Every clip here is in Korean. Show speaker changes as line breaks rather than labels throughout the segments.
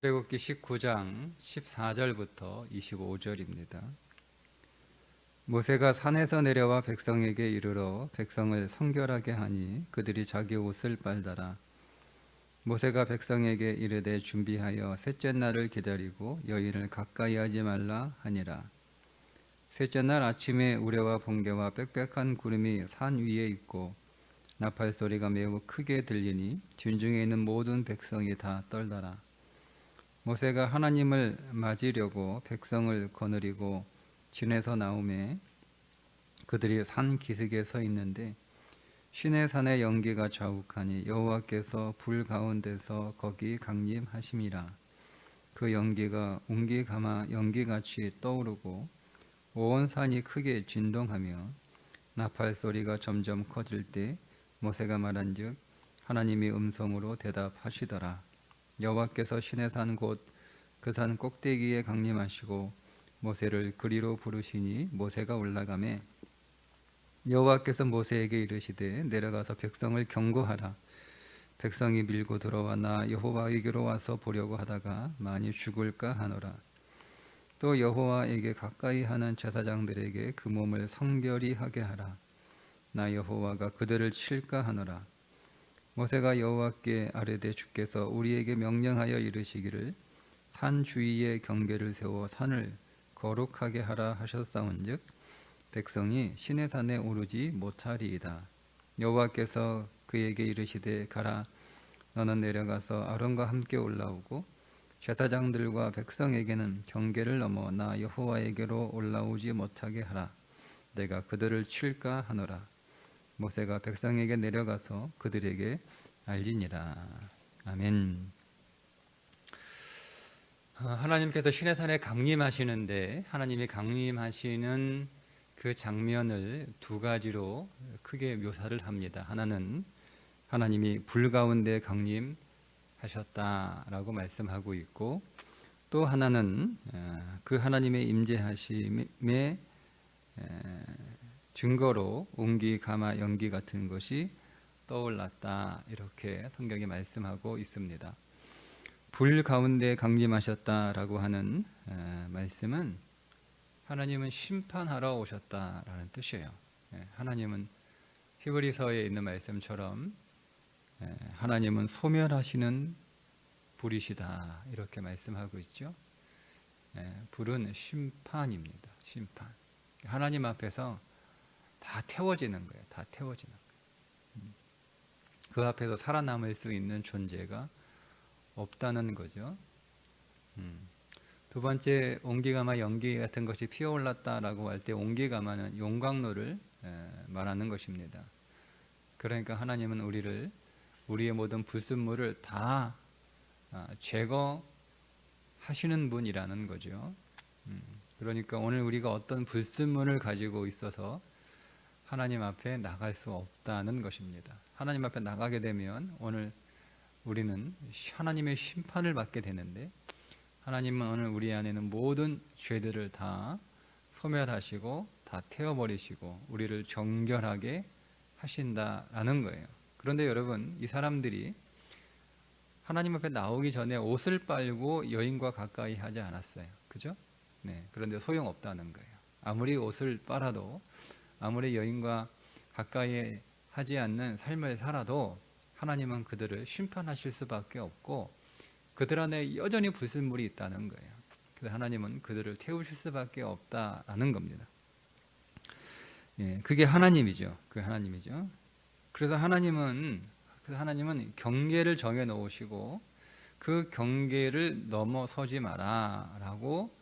출애굽기 19장 14절부터 25절입니다. 모세가 산에서 내려와 백성에게 이르러 백성을 성결하게 하니 그들이 자기 옷을 빨다라. 모세가 백성에게 이르되 준비하여 셋째 날을 기다리고 여인을 가까이 하지 말라 하니라. 셋째 날 아침에 우레와 번개와 빽빽한 구름이 산 위에 있고 나팔 소리가 매우 크게 들리니 진중에 있는 모든 백성이 다 떨다라. 모세가 하나님을 맞으려고 백성을 거느리고 진에서 나오매 그들이 산 기슭에 서 있는데 시내산의 연기가 자욱하니 여호와께서 불 가운데서 거기 강림하심이라. 그 연기가 웅기가마 연기같이 떠오르고 온 산이 크게 진동하며 나팔 소리가 점점 커질 때 모세가 말한즉 하나님이 음성으로 대답하시더라. 여호와께서 시내산 곧 그 산 꼭대기에 강림하시고 모세를 그리로 부르시니 모세가 올라가매 여호와께서 모세에게 이르시되 내려가서 백성을 경고하라. 백성이 밀고 들어와 나 여호와에게로 와서 보려고 하다가 많이 죽을까 하노라. 또 여호와에게 가까이 하는 제사장들에게 그 몸을 성결히 하게 하라. 나 여호와가 그들을 칠까 하노라. 모세가 여호와께 아뢰되 주께서 우리에게 명령하여 이르시기를 산 주위에 경계를 세워 산을 거룩하게 하라 하셨사온즉 백성이 시내산에 오르지 못하리이다. 여호와께서 그에게 이르시되 가라. 너는 내려가서 아론과 함께 올라오고 제사장들과 백성에게는 경계를 넘어 나 여호와에게로 올라오지 못하게 하라. 내가 그들을 칠까 하노라. 모세가 백성에게 내려가서 그들에게 알리니라. 아멘. 하나님께서 시내산에 강림하시는데 하나님이 강림하시는 그 장면을 두 가지로 크게 묘사를 합니다. 하나는 하나님이 불 가운데 강림하셨다라고 말씀하고 있고, 또 하나는 그 하나님의 임재하심의 증거로 웅기, 가마, 연기 같은 것이 떠올랐다, 이렇게 성경이 말씀하고 있습니다. 불 가운데 강림하셨다라고 하는 말씀은 하나님은 심판하러 오셨다라는 뜻이에요. 하나님은 히브리서에 있는 말씀처럼 하나님은 소멸하시는 불이시다, 이렇게 말씀하고 있죠. 불은 심판입니다. 심판. 하나님 앞에서 다 태워지는 거예요. 다 태워지는 거예요. 그 앞에서 살아남을 수 있는 존재가 없다는 거죠. 두 번째, 온기가마 연기 같은 것이 피어올랐다라고 할 때 온기가마는 용광로를 말하는 것입니다. 그러니까 하나님은 우리의 모든 불순물을 다 제거하시는 분이라는 거죠. 그러니까 오늘 우리가 어떤 불순물을 가지고 있어서 하나님 앞에 나갈 수 없다는 것입니다. 하나님 앞에 나가게 되면 오늘 우리는 하나님의 심판을 받게 되는데, 하나님은 오늘 우리 안에는 모든 죄들을 다 소멸하시고 다 태워버리시고 우리를 정결하게 하신다라는 거예요. 그런데 여러분, 이 사람들이 하나님 앞에 나오기 전에 옷을 빨고 여인과 가까이 하지 않았어요. 그죠? 네. 그런데 소용없다는 거예요. 아무리 옷을 빨아도, 아무리 여인과 가까이 하지 않는 삶을 살아도 하나님은 그들을 심판하실 수밖에 없고 그들 안에 여전히 불순물이 있다는 거예요. 그래서 하나님은 그들을 태우실 수밖에 없다라는 겁니다. 그게 하나님이죠. 그 하나님이죠. 그래서 하나님은 경계를 정해 놓으시고 그 경계를 넘어서지 마라라고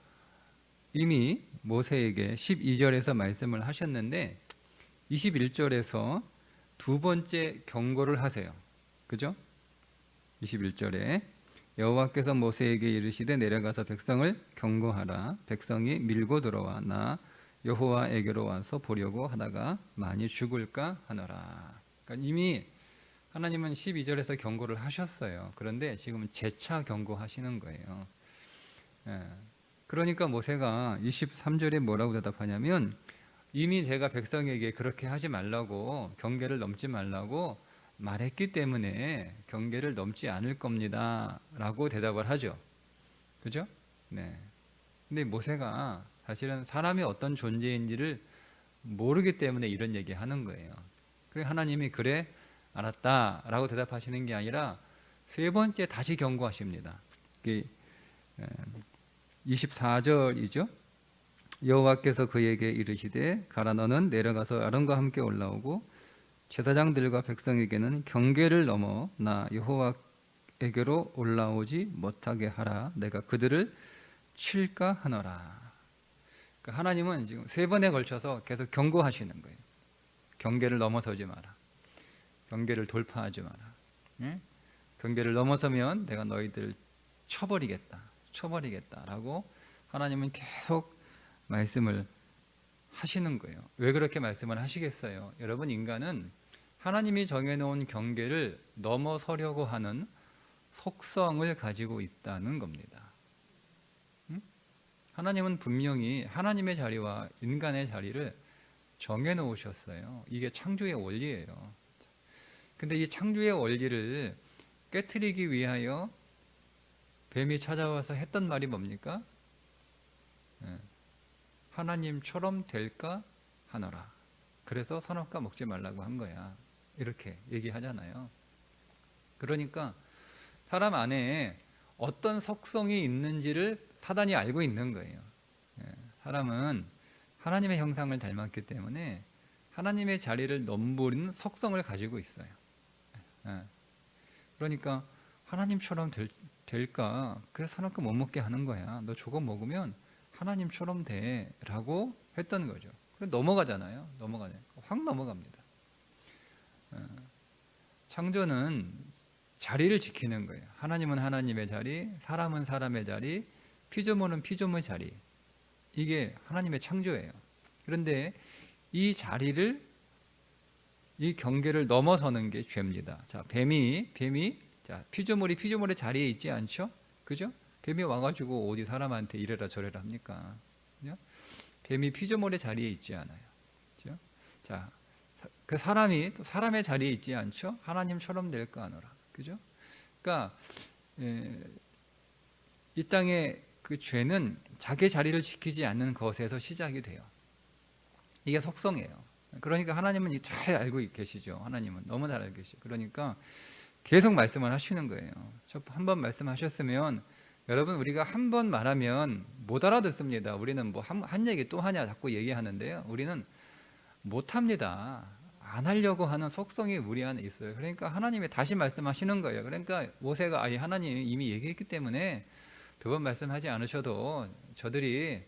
이미 모세에게 12절에서 말씀을 하셨는데 21절에서 두 번째 경고를 하세요. 그죠? 21절에 여호와께서 모세에게 이르시되 내려가서 백성을 경고하라. 백성이 밀고 들어와 나 여호와에게로 와서 보려고 하다가 많이 죽을까 하노라. 그러니까 이미 하나님은 12절에서 경고를 하셨어요. 그런데 지금 재차 경고하시는 거예요. 그러니까 모세가 23절에 뭐라고 대답하냐면 이미 제가 백성에게 그렇게 하지 말라고, 경계를 넘지 말라고 말했기 때문에 경계를 넘지 않을 겁니다 라고 대답을 하죠. 그죠? 네. 근데 모세가 사실은 사람이 어떤 존재인지를 모르기 때문에 이런 얘기 하는 거예요. 그래 하나님이 그래 알았다라고 대답하시는 게 아니라 세 번째 다시 경고하십니다. 24절이죠. 여호와께서 그에게 이르시되 가라 너는 내려가서 아론과 함께 올라오고 제사장들과 백성에게는 경계를 넘어 나 여호와에게로 올라오지 못하게 하라. 내가 그들을 칠까 하노라. 그러니까 하나님은 지금 세 번에 걸쳐서 계속 경고하시는 거예요. 경계를 넘어서지 마라. 경계를 돌파하지 마라. 예? 경계를 넘어서면 내가 너희들을 쳐버리겠다라고 하나님은 계속 말씀을 하시는 거예요. 왜 그렇게 말씀을 하시겠어요? 여러분, 인간은 하나님이 정해놓은 경계를 넘어서려고 하는 속성을 가지고 있다는 겁니다. 하나님은 분명히 하나님의 자리와 인간의 자리를 정해놓으셨어요. 이게 창조의 원리예요. 근데 이 창조의 원리를 깨트리기 위하여 뱀이 찾아와서 했던 말이 뭡니까? 하나님처럼 될까 하노라. 그래서 선악과 먹지 말라고 한 거야. 이렇게 얘기하잖아요. 그러니까 사람 안에 어떤 속성이 있는지를 사단이 알고 있는 거예요. 사람은 하나님의 형상을 닮았기 때문에 하나님의 자리를 넘보는 속성을 가지고 있어요. 그러니까 하나님처럼 될까? 그래서 선악과 못 먹게 하는 거야. 너 저거 먹으면 하나님처럼 돼라고 했던 거죠. 그래 넘어가잖아요. 확 넘어갑니다. 창조는 자리를 지키는 거예요. 하나님은 하나님의 자리, 사람은 사람의 자리, 피조물은 피조물의 자리. 이게 하나님의 창조예요. 그런데 이 자리를, 이 경계를 넘어서는 게 죄입니다. 자, 뱀이 자, 피조물이 피조물의 자리에 있지 않죠? 그죠? 뱀이 와가지고 어디 사람한테 이래라 저래라 합니까? 그죠? 뱀이 피조물의 자리에 있지 않아요. 그죠? 자, 그 사람이 또 사람의 자리에 있지 않죠? 하나님처럼 될까 하노라. 그죠? 그러니까 이 땅의 그 죄는 자기 자리를 지키지 않는 것에서 시작이 돼요. 이게 속성이에요. 그러니까 하나님은 잘 알고 계시죠. 하나님은 너무 잘 알고 계시죠. 그러니까 계속 말씀을 하시는 거예요. 한 번 말씀하셨으면 여러분, 우리가 한 번 말하면 못 알아듣습니다. 우리는 뭐 한 얘기 또 하냐 자꾸 얘기하는데요. 우리는 못 합니다. 안 하려고 하는 속성이 우리 안에 있어요. 그러니까 하나님이 다시 말씀하시는 거예요. 그러니까 모세가 하나님이 이미 얘기했기 때문에 두 번 말씀하지 않으셔도 저들이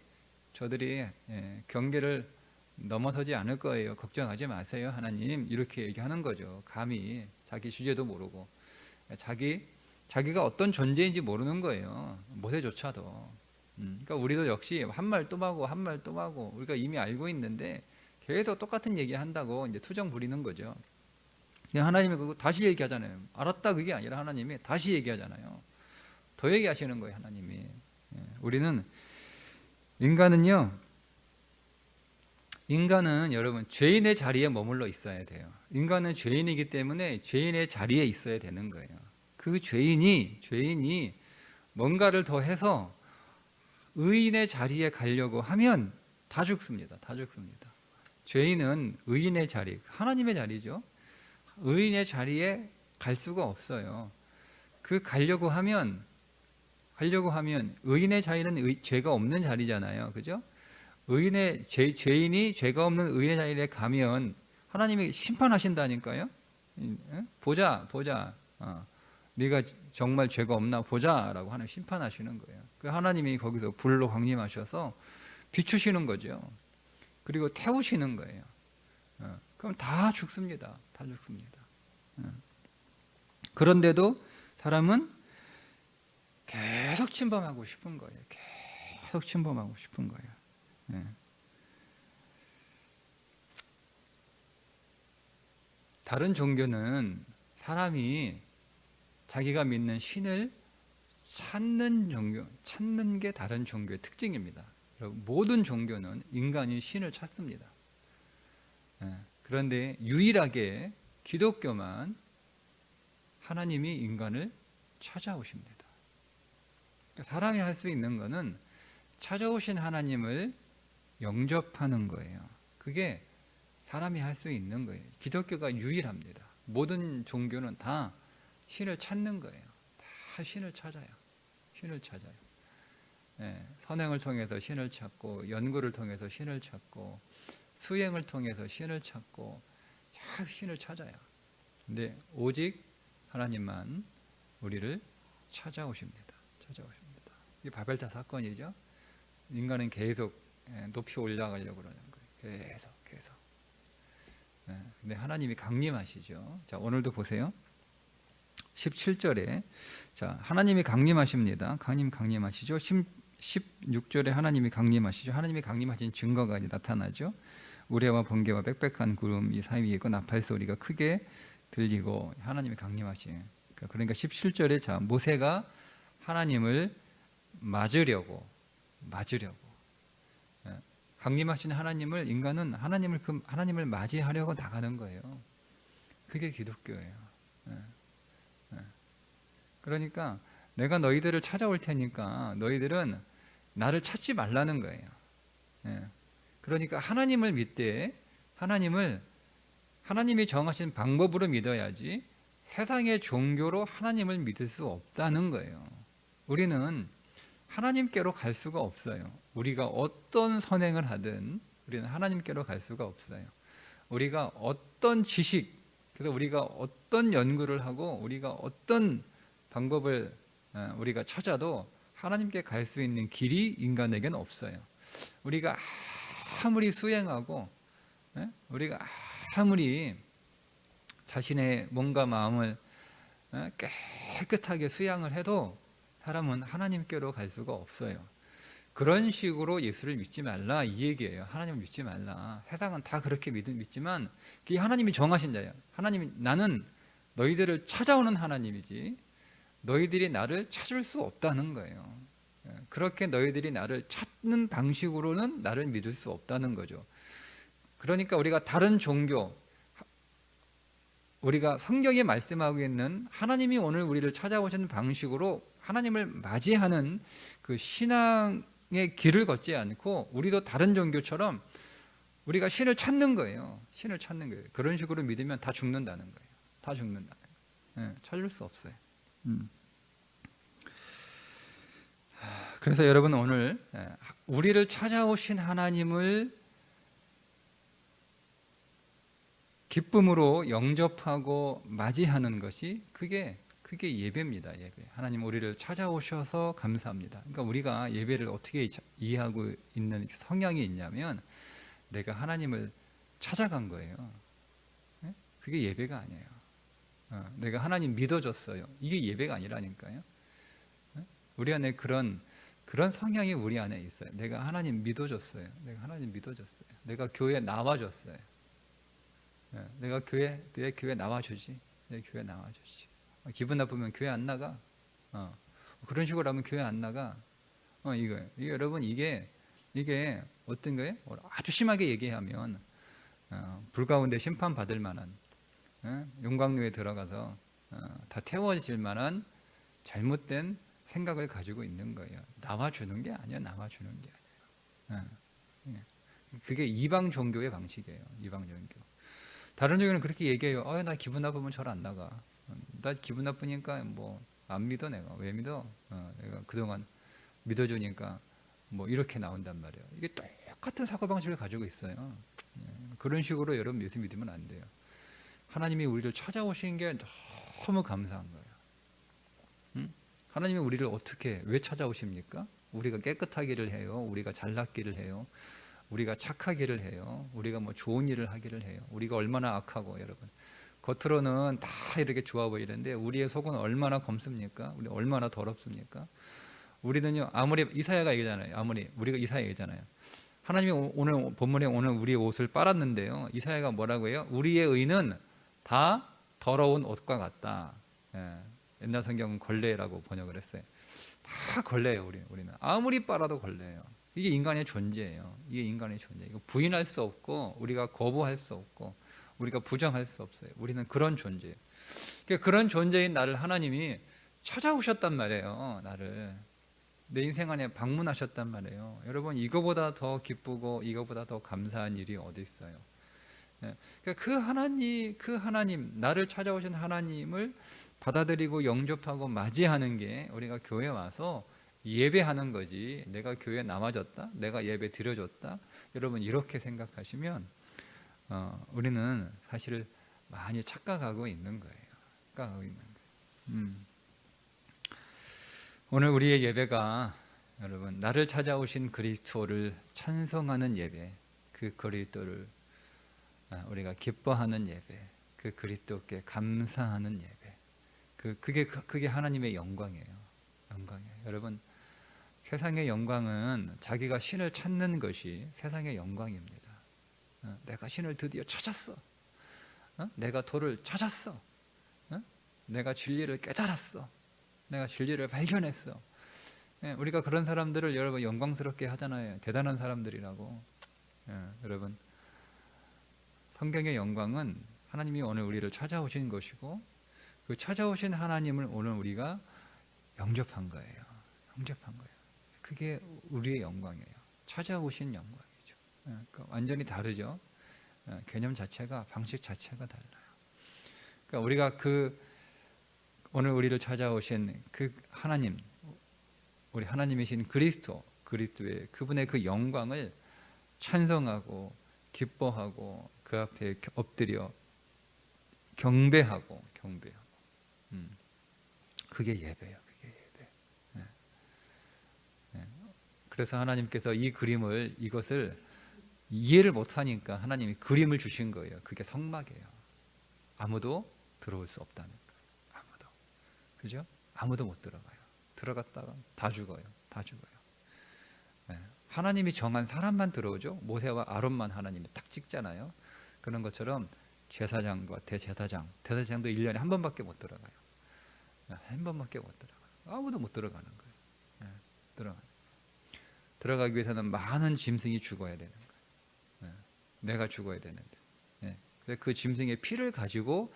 경계를 넘어서지 않을 거예요. 걱정하지 마세요, 하나님. 이렇게 얘기하는 거죠. 감히 자기 주제도 모르고 자기가 어떤 존재인지 모르는 거예요. 모세조차도. 그러니까 우리도 역시 한 말 또 하고 우리가 이미 알고 있는데 계속 똑같은 얘기 한다고 이제 투정 부리는 거죠. 하나님이 그거 다시 얘기하잖아요. 알았다 그게 아니라 하나님이 다시 얘기하잖아요. 더 얘기하시는 거예요, 하나님이. 우리는 인간은 여러분 죄인의 자리에 머물러 있어야 돼요. 인간은 죄인이기 때문에 죄인의 자리에 있어야 되는 거예요. 그 죄인이 뭔가를 더 해서 의인의 자리에 가려고 하면 다 죽습니다. 죄인은 의인의 자리, 하나님의 자리죠. 의인의 자리에 갈 수가 없어요. 그 가려고 하면 의인의 자리는 죄가 없는 자리잖아요. 그죠? 죄인이 죄가 없는 의인의 자리에 가면 하나님이 심판하신다니까요. 보자. 네가 정말 죄가 없나 보자라고 하나님 심판하시는 거예요. 그 하나님이 거기서 불로 강림하셔서 비추시는 거죠. 그리고 태우시는 거예요. 그럼 다 죽습니다. 그런데도 사람은 계속 침범하고 싶은 거예요. 다른 종교는 사람이 자기가 믿는 신을 찾는 게 다른 종교의 특징입니다. 모든 종교는 인간이 신을 찾습니다. 그런데 유일하게 기독교만 하나님이 인간을 찾아오십니다. 사람이 할 수 있는 거는 찾아오신 하나님을 영접하는 거예요. 그게 사람이 할 수 있는 거예요. 기독교가 유일합니다. 모든 종교는 다 신을 찾는 거예요. 다 신을 찾아요. 신을 찾아요. 예, 선행을 통해서 신을 찾고, 연구를 통해서 신을 찾고, 수행을 통해서 신을 찾고, 다 신을 찾아요. 근데 오직 하나님만 우리를 찾아오십니다. 찾아오십니다. 이게 바벨탑 사건이죠. 인간은 계속 높이 올라가려고 그러는 거예요. 계속. 근데 하나님이 강림하시죠. 자, 오늘도 보세요. 17절에 자, 하나님이 강림하십니다. 강림하시죠. 16절에 하나님이 강림하시죠. 하나님이 강림하신 증거가 이제 나타나죠. 우레와 번개와 빽빽한 구름이 사이에 있고 나팔 소리가 크게 들리고 하나님이 강림하신. 그러니까 17절에 자, 모세가 하나님을 맞으려고 강림하신 하나님을 인간은 하나님을 맞이하려고 나가는 거예요. 그게 기독교예요. 그러니까 내가 너희들을 찾아올 테니까 너희들은 나를 찾지 말라는 거예요. 그러니까 하나님을 믿되 하나님이 정하신 방법으로 믿어야지 세상의 종교로 하나님을 믿을 수 없다는 거예요. 우리는 하나님께로 갈 수가 없어요. 우리가 어떤 선행을 하든 우리는 하나님께로 갈 수가 없어요. 우리가 어떤 지식, 그래서 우리가 어떤 연구를 하고 우리가 어떤 방법을 우리가 찾아도 하나님께 갈 수 있는 길이 인간에게는 없어요. 우리가 아무리 수행하고 우리가 아무리 자신의 몸과 마음을 깨끗하게 수양을 해도 사람은 하나님께로 갈 수가 없어요. 그런 식으로 예수를 믿지 말라 이 얘기예요. 하나님을 믿지 말라. 세상은 다 그렇게 믿지만 그게 하나님이 정하신 자예요. 하나님이 나는 너희들을 찾아오는 하나님이지 너희들이 나를 찾을 수 없다는 거예요. 그렇게 너희들이 나를 찾는 방식으로는 나를 믿을 수 없다는 거죠. 그러니까 우리가 다른 종교, 우리가 성경에 말씀하고 있는 하나님이 오늘 우리를 찾아오시는 방식으로 하나님을 맞이하는 그 신앙의 길을 걷지 않고 우리도 다른 종교처럼 우리가 신을 찾는 거예요. 신을 찾는 거예요. 그런 식으로 믿으면 다 죽는다는 거예요. 다 죽는다는 거예요. 찾을 수 없어요. 그래서 여러분 오늘 우리를 찾아오신 하나님을 기쁨으로 영접하고 맞이하는 것이 그게 예배입니다. 예배. 하나님 우리를 찾아오셔서 감사합니다. 그러니까 우리가 예배를 어떻게 이해하고 있는 성향이 있냐면 내가 하나님을 찾아간 거예요. 그게 예배가 아니에요. 내가 하나님 믿어줬어요. 이게 예배가 아니라니까요. 우리 안에 그런 성향이 우리 안에 있어요. 내가 하나님 믿어줬어요. 내가 교회에 나와줬어요. 내가 내 교회 나와주지. 내 교회 나와주지. 기분 나쁘면 교회 안 나가. 그런 식으로 하면 교회 안 나가. 이게 여러분 이게 어떤 거예요? 아주 심하게 얘기하면 불 가운데 심판 받을 만한 용광로에 들어가서 다 태워질 만한 잘못된 생각을 가지고 있는 거예요. 나와주는 게 아니야. 그게 이방 종교의 방식이에요. 이방 종교. 다른 종교는 그렇게 얘기해요. 나 기분 나쁘면 절 안 나가. 나 기분 나쁘니까 뭐 안 믿어 내가. 왜 믿어? 내가 그동안 믿어주니까 뭐 이렇게 나온단 말이에요. 이게 똑같은 사고방식을 가지고 있어요. 그런 식으로 여러분 예수 믿으면 안 돼요. 하나님이 우리를 찾아오신 게 너무 감사한 거예요. 하나님이 우리를 왜 찾아오십니까? 우리가 깨끗하기를 해요. 우리가 잘났기를 해요. 우리가 착하기를 해요. 우리가 뭐 좋은 일을 하기를 해요. 우리가 얼마나 악하고 여러분 겉으로는 다 이렇게 좋아 보이는데 우리의 속은 얼마나 검습니까? 우리 얼마나 더럽습니까? 우리는요 아무리 이사야가 얘기잖아요. 우리가 이사야 얘기잖아요. 하나님이 오늘 본문에 오늘 우리의 옷을 빨았는데요. 이사야가 뭐라고 해요? 우리의 의는 다 더러운 옷과 같다. 옛날 성경은 걸레라고 번역을 했어요. 다 걸레예요. 우리는 아무리 빨아도 걸레예요. 이게 인간의 존재예요. 이거 부인할 수 없고 우리가 거부할 수 없고 우리가 부정할 수 없어요. 우리는 그런 존재예요. 그런 존재인 나를 하나님이 찾아오셨단 말이에요. 나를 내 인생 안에 방문하셨단 말이에요. 여러분, 이거보다 더 기쁘고 이거보다 더 감사한 일이 어디 있어요? 그러니까 그 하나님, 나를 찾아오신 하나님을 받아들이고 영접하고 맞이하는 게 우리가 교회 와서 예배하는 거지, 내가 교회에 남아졌다, 내가 예배 드려줬다, 여러분 이렇게 생각하시면 우리는 사실 많이 착각하고 있는 거예요. 착각하고 있는 거예요. 오늘 우리의 예배가 여러분, 나를 찾아오신 그리스도를 찬송하는 예배, 그 그리스도를 우리가 기뻐하는 예배, 그 그리스도께 감사하는 예배, 그게 하나님의 영광이에요. 영광이에요. 여러분, 세상의 영광은 자기가 신을 찾는 것이 세상의 영광입니다. 내가 신을 드디어 찾았어. 내가 도를 찾았어. 내가 진리를 깨달았어. 내가 진리를 발견했어. 우리가 그런 사람들을 여러분 영광스럽게 하잖아요. 대단한 사람들이라고. 여러분, 성경의 영광은 하나님이 오늘 우리를 찾아오신 것이고, 그 찾아오신 하나님을 오늘 우리가 영접한 거예요. 영접한 거예요. 그게 우리의 영광이에요. 찾아오신 영광이죠. 그러니까 완전히 다르죠. 개념 자체가, 방식 자체가 달라요. 그러니까 우리가 오늘 우리를 찾아오신 그 하나님, 우리 하나님이신 그리스도의 그분의 그 영광을 찬송하고 기뻐하고 그 앞에 엎드려 경배하고. 그게 예배예요. 그게 예배. 그래서 하나님께서 이것을 이해를 못하니까 하나님이 그림을 주신 거예요. 그게 성막이에요. 아무도 들어올 수 없다는 거예요. 아무도. 그죠? 아무도 못 들어가요. 들어갔다가 다 죽어요. 다 죽어요. 하나님이 정한 사람만 들어오죠. 모세와 아론만 하나님이 딱 찍잖아요. 그런 것처럼 제사장과 대제사장도 1년에 한 번밖에 못 들어가요. 한 번밖에 못 들어가요. 아무도 못 들어가는 거예요. 들어가기 위해서는 많은 짐승이 죽어야 되는 거예요. 내가 죽어야 되는데. 그래서 그 짐승의 피를 가지고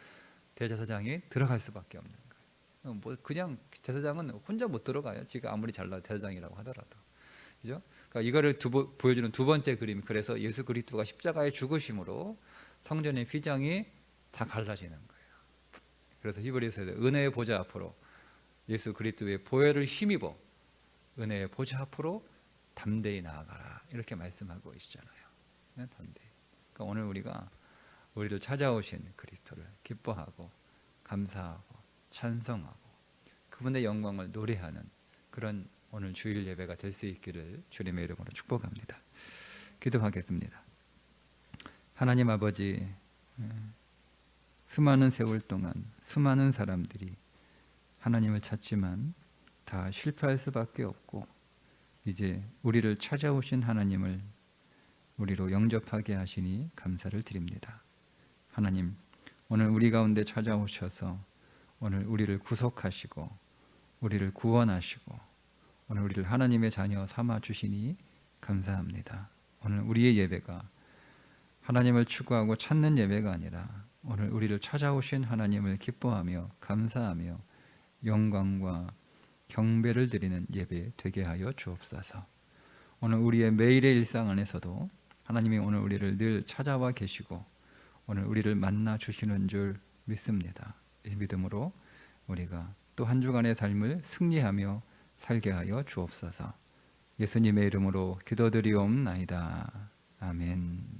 대제사장이 들어갈 수밖에 없는 거예요. 뭐 그냥 제사장은 혼자 못 들어가요. 지가 아무리 잘나도 대제사장이라고 하더라도. 그죠? 그러니까 이거를 보여주는 두 번째 그림. 그래서 예수 그리스도가 십자가에 죽으심으로 성전의 휘장이 다 갈라지는 거예요. 그래서 히브리서에서 은혜의 보좌 앞으로, 예수 그리스도의 보혈을 힘입어 은혜의 보좌 앞으로 담대히 나아가라, 이렇게 말씀하고 계시잖아요. 담대히. 그러니까 오늘 우리를 찾아오신 그리스도를 기뻐하고 감사하고 찬송하고 그분의 영광을 노래하는 그런 오늘 주일 예배가 될 수 있기를 주님의 이름으로 축복합니다. 기도하겠습니다. 하나님 아버지, 수많은 세월 동안 수많은 사람들이 하나님을 찾지만 다 실패할 수밖에 없고, 이제 우리를 찾아오신 하나님을 우리로 영접하게 하시니 감사를 드립니다. 하나님, 오늘 우리 가운데 찾아오셔서 오늘 우리를 구속하시고 우리를 구원하시고 오늘 우리를 하나님의 자녀 삼아 주시니 감사합니다. 오늘 우리의 예배가 하나님을 추구하고 찾는 예배가 아니라 오늘 우리를 찾아오신 하나님을 기뻐하며 감사하며 영광과 경배를 드리는 예배 되게 하여 주옵소서. 오늘 우리의 매일의 일상 안에서도 하나님이 오늘 우리를 늘 찾아와 계시고 오늘 우리를 만나 주시는 줄 믿습니다. 이 믿음으로 우리가 또 한 주간의 삶을 승리하며 살게 하여 주옵소서. 예수님의 이름으로 기도드리옵나이다. 아멘.